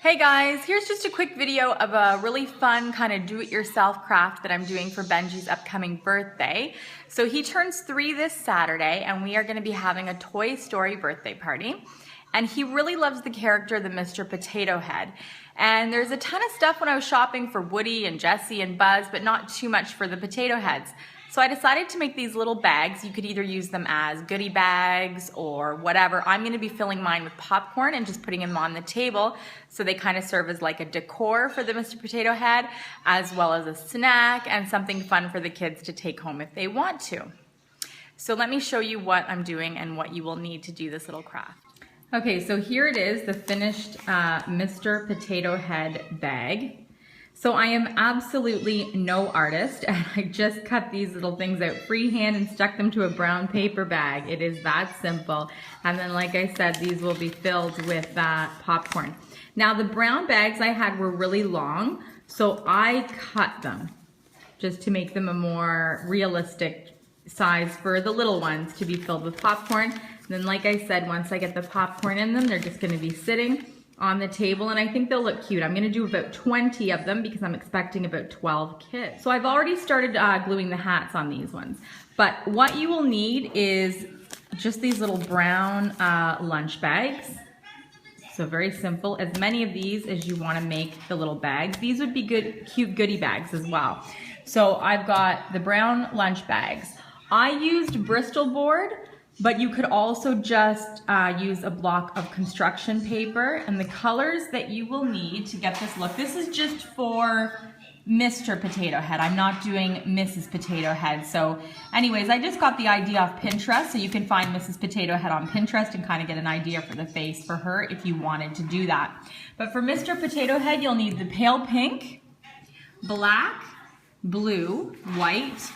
Hey guys, here's just a quick video of a really fun kind of do-it-yourself craft that I'm doing for Benji's upcoming birthday. So he turns 3 this Saturday and we are going to be having a Toy Story birthday party. And he really loves the character, the Mr. Potato Head. And there's a ton of stuff when I was shopping for Woody and Jesse and Buzz, but not too much for the potato heads. So I decided to make these little bags. You could either use them as goodie bags or whatever. I'm gonna be filling mine with popcorn and just putting them on the table so they kind of serve as like a decor for the Mr. Potato Head, as well as a snack and something fun for the kids to take home if they want to. So let me show you what I'm doing and what you will need to do this little craft. Okay, so here it is, the finished Mr. Potato Head bag. So I am absolutely no artist, and I just cut these little things out freehand and stuck them to a brown paper bag. It is that simple. And then, like I said, these will be filled with popcorn. Now, the brown bags I had were really long, so I cut them just to make them a more realistic size for the little ones to be filled with popcorn. And then, like I said, once I get the popcorn in them, they're just gonna be sitting on the table, and I think they'll look cute. I'm gonna do about 20 of them because I'm expecting about 12 kids. So I've already started gluing the hats on these ones. But what you will need is just these little brown lunch bags. So very simple, as many of these as you wanna make the little bags. These would be good, cute goodie bags as well. So I've got the brown lunch bags. I used Bristol board, but you could also just use a block of construction paper, and the colors that you will need to get this look. This is just for Mr. Potato Head. I'm not doing Mrs. Potato Head. So anyways, I just got the idea off Pinterest, so you can find Mrs. Potato Head on Pinterest and kind of get an idea for the face for her if you wanted to do that. But for Mr. Potato Head, you'll need the pale pink, black, blue, white,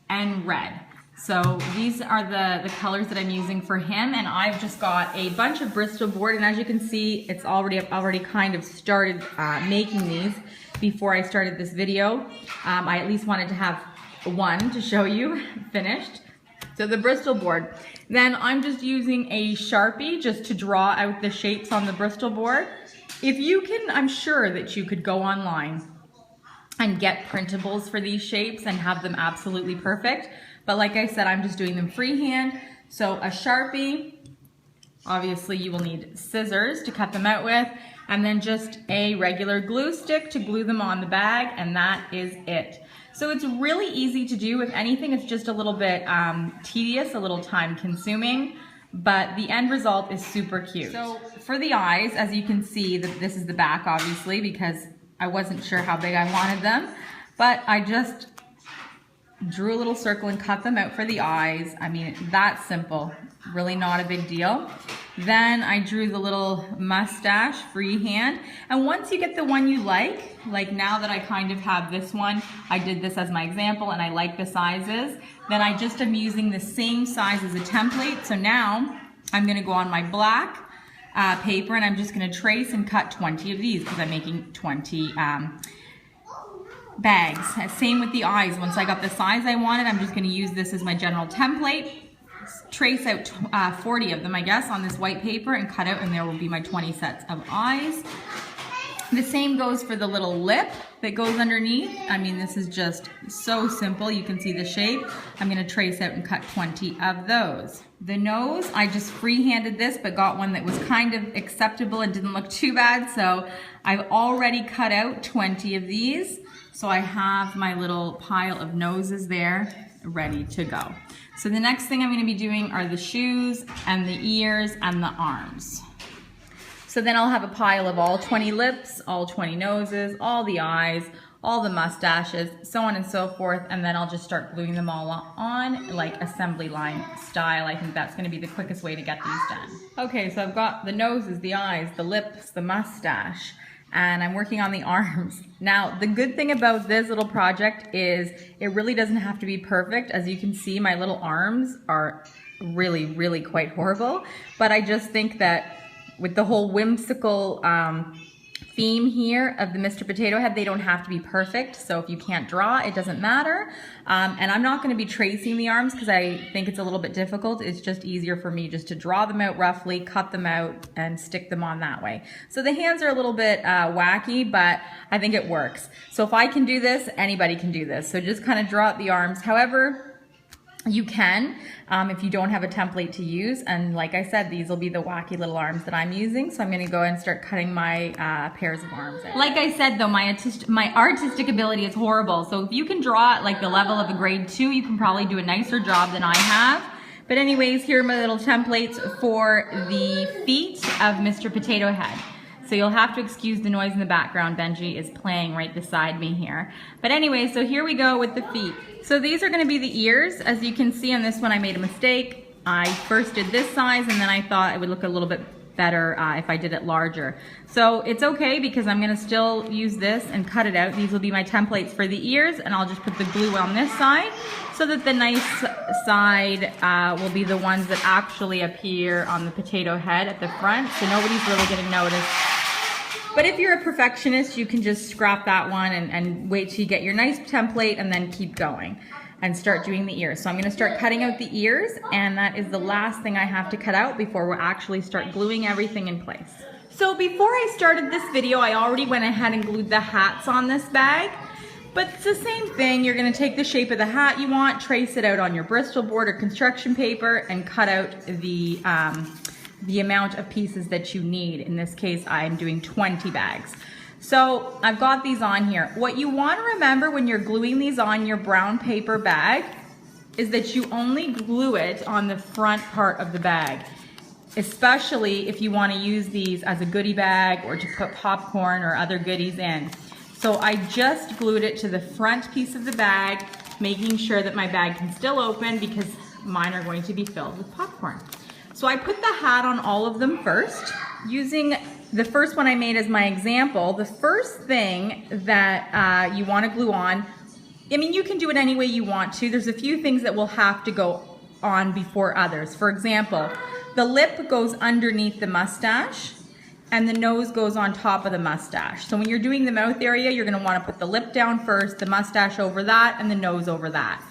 and red. So these are the colors that I'm using for him, and I've just got a bunch of Bristol board, and as you can see, I've already kind of started making these before I started this video. I at least wanted to have one to show you finished. So the Bristol board. Then I'm just using a Sharpie just to draw out the shapes on the Bristol board. If you can, I'm sure that you could go online and get printables for these shapes and have them absolutely perfect. But like I said, I'm just doing them freehand. So a Sharpie, obviously you will need scissors to cut them out with, and then just a regular glue stick to glue them on the bag, and that is it. So it's really easy to do. If anything, it's just a little bit tedious, a little time consuming, but the end result is super cute. So for the eyes, as you can see, this is the back obviously, because I wasn't sure how big I wanted them, but I just drew a little circle and cut them out for the eyes. I mean, that's simple, really not a big deal. Then I drew the little mustache freehand. And once you get the one you like now that I kind of have this one, I did this as my example and I like the sizes, then I just am using the same size as a template. So now I'm gonna go on my black paper and I'm just gonna trace and cut 20 of these because I'm making 20 bags. Same with the eyes. Once I got the size I wanted, I'm just going to use this as my general template, trace out 40 of them, I guess, on this white paper and cut out, and there will be my 20 sets of eyes. The same goes for the little lip that goes underneath. I mean, this is just so simple. You can see the shape. I'm going to trace out and cut 20 of those. The nose, I just freehanded this, but got one that was kind of acceptable and didn't look too bad. So I've already cut out 20 of these. So I have my little pile of noses there ready to go. So the next thing I'm going to be doing are the shoes and the ears and the arms. So then I'll have a pile of all 20 lips, all 20 noses, all the eyes, all the mustaches, so on and so forth, and then I'll just start gluing them all on like assembly line style. I think that's going to be the quickest way to get these done. Okay, so I've got the noses, the eyes, the lips, the mustache, and I'm working on the arms. Now, the good thing about this little project is it really doesn't have to be perfect. As you can see, my little arms are really, really quite horrible, but I just think that with the whole whimsical theme here of the Mr. Potato Head. They don't have to be perfect, so if you can't draw, it doesn't matter. And I'm not going to be tracing the arms because I think it's a little bit difficult. It's just easier for me just to draw them out roughly, cut them out, and stick them on that way. So the hands are a little bit wacky, but I think it works. So if I can do this, anybody can do this. So just kind of draw out the arms however you can, if you don't have a template to use. And like I said, these will be the wacky little arms that I'm using. So I'm going to go and start cutting my pairs of arms out. Like I said though, my artistic ability is horrible. So if you can draw at like the level of a grade 2, you can probably do a nicer job than I have. But anyways, here are my little templates for the feet of Mr. Potato Head. So you'll have to excuse the noise in the background. Benji is playing right beside me here. But anyway, so here we go with the feet. So these are going to be the ears. As you can see on this one, I made a mistake. I first did this size and then I thought it would look a little bit better if I did it larger. So it's okay because I'm going to still use this and cut it out. These will be my templates for the ears, and I'll just put the glue on this side so that the nice side will be the ones that actually appear on the potato head at the front, so nobody's really going to notice. But if you're a perfectionist, you can just scrap that one and wait till you get your nice template and then keep going and start doing the ears. So I'm going to start cutting out the ears, and that is the last thing I have to cut out before we'll actually start gluing everything in place. So before I started this video, I already went ahead and glued the hats on this bag. But it's the same thing. You're going to take the shape of the hat you want, trace it out on your Bristol board or construction paper, and cut out the amount of pieces that you need. In this case, I'm doing 20 bags. So I've got these on here. What you want to remember when you're gluing these on your brown paper bag is that you only glue it on the front part of the bag, especially if you want to use these as a goodie bag or to put popcorn or other goodies in. So I just glued it to the front piece of the bag, making sure that my bag can still open because mine are going to be filled with popcorn. So I put the hat on all of them first. Using the first one I made as my example, the first thing that you want to glue on, I mean, you can do it any way you want to. There's a few things that will have to go on before others. For example, the lip goes underneath the mustache and the nose goes on top of the mustache. So when you're doing the mouth area, you're going to want to put the lip down first, the mustache over that, and the nose over that.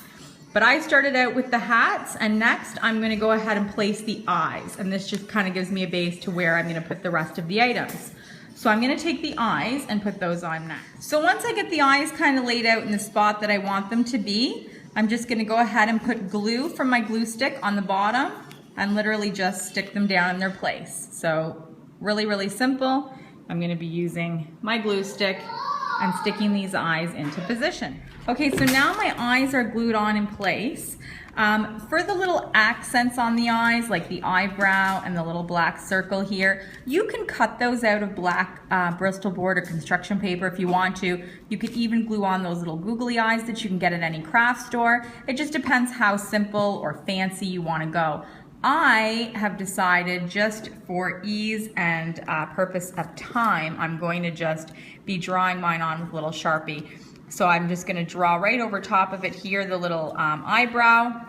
But I started out with the hats, and next I'm going to go ahead and place the eyes, and this just kind of gives me a base to where I'm going to put the rest of the items. So I'm going to take the eyes and put those on next. So once I get the eyes kind of laid out in the spot that I want them to be, I'm just going to go ahead and put glue from my glue stick on the bottom and literally just stick them down in their place. So really, really simple. I'm going to be using my glue stick and sticking these eyes into position. Okay, so now my eyes are glued on in place. For the little accents on the eyes, like the eyebrow and the little black circle here, you can cut those out of black Bristol board or construction paper if you want to. You could even glue on those little googly eyes that you can get at any craft store. It just depends how simple or fancy you want to go. I have decided, just for ease and purpose of time, I'm going to just be drawing mine on with a little Sharpie. So I'm just going to draw right over top of it here the little eyebrow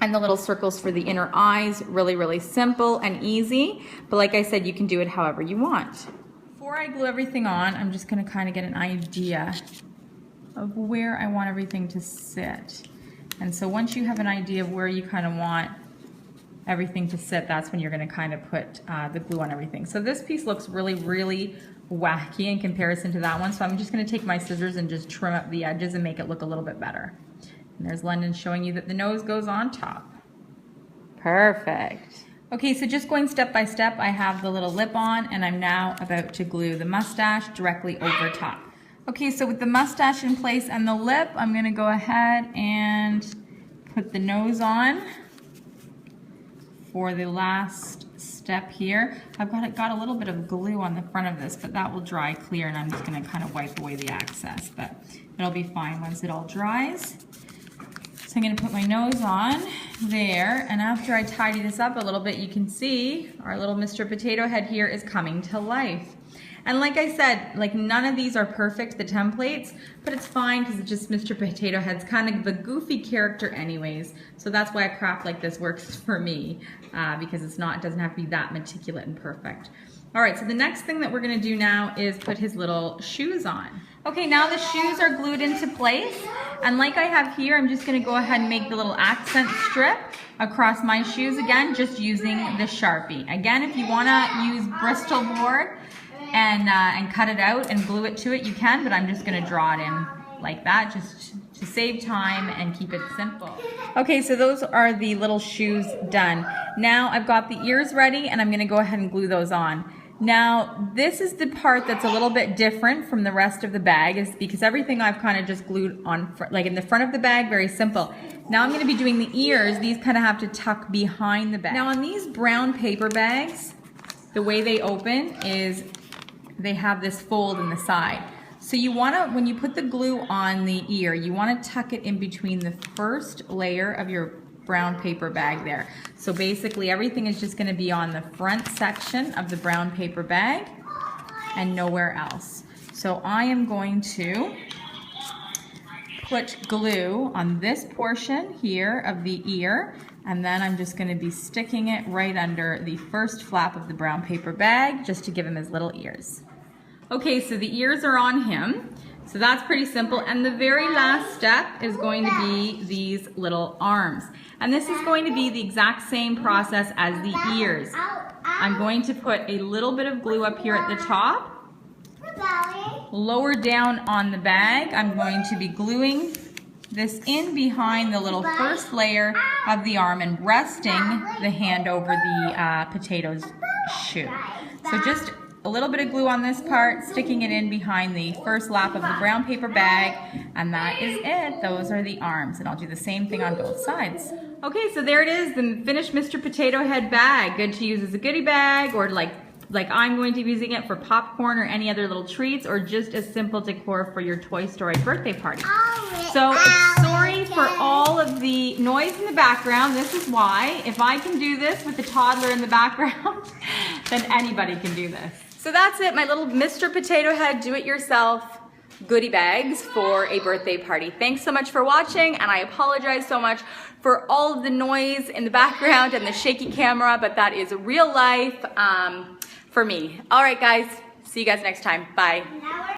and the little circles for the inner eyes. Really, really simple and easy. But like I said, you can do it however you want. Before I glue everything on, I'm just going to kind of get an idea of where I want everything to sit. And so once you have an idea of where you kind of want everything to sit, that's when you're going to kind of put the glue on everything. So this piece looks really, really wacky in comparison to that one, so I'm just going to take my scissors and just trim up the edges and make it look a little bit better. And there's London showing you that the nose goes on top. Perfect. Okay, so just going step by step, I have the little lip on, and I'm now about to glue the mustache directly over top. Okay, so with the mustache in place and the lip, I'm going to go ahead and put the nose on for the last step here. I've got a little bit of glue on the front of this, but that will dry clear, and I'm just going to kind of wipe away the excess, but it'll be fine once it all dries. So I'm going to put my nose on there, and after I tidy this up a little bit, you can see our little Mr. Potato Head here is coming to life. And like I said, like none of these are perfect, the templates, but it's fine because it's just Mr. Potato Head's kind of a goofy character anyways. So that's why a craft like this works for me, because it doesn't have to be that meticulous and perfect. All right, so the next thing that we're gonna do now is put his little shoes on. Okay, now the shoes are glued into place. And like I have here, I'm just gonna go ahead and make the little accent strip across my shoes again, just using the Sharpie. Again, if you wanna use Bristol board and cut it out and glue it to it, you can, but I'm just gonna draw it in like that, just to save time and keep it simple. Okay, so those are the little shoes done. Now I've got the ears ready and I'm gonna go ahead and glue those on. Now, this is the part that's a little bit different from the rest of the bag, is because everything I've kind of just glued on, like in the front of the bag, very simple. Now I'm going to be doing the ears. These kind of have to tuck behind the bag. Now on these brown paper bags, the way they open is they have this fold in the side. So you want to, when you put the glue on the ear, you want to tuck it in between the first layer of your brown paper bag there. So basically everything is just going to be on the front section of the brown paper bag and nowhere else. So I am going to put glue on this portion here of the ear, and then I'm just going to be sticking it right under the first flap of the brown paper bag just to give him his little ears. Okay, so the ears are on him. So that's pretty simple, and the very last step is going to be these little arms. And this is going to be the exact same process as the ears. I'm going to put a little bit of glue up here at the top. Lower down on the bag, I'm going to be gluing this in behind the little first layer of the arm and resting the hand over the potato's shoe. So just a little bit of glue on this part, sticking it in behind the first lap of the brown paper bag, and that is it. Those are the arms, and I'll do the same thing on both sides. Okay, so there it is, the finished Mr. Potato Head bag. Good to use as a goodie bag, or like I'm going to be using it for popcorn or any other little treats, or just as simple decor for your Toy Story birthday party. So sorry for all of the noise in the background. This is why. If I can do this with the toddler in the background, then anybody can do this. So that's it, my little Mr. Potato Head do-it-yourself goodie bags for a birthday party. Thanks so much for watching, and I apologize so much for all of the noise in the background and the shaky camera, but that is real life for me. All right, guys, see you guys next time. Bye.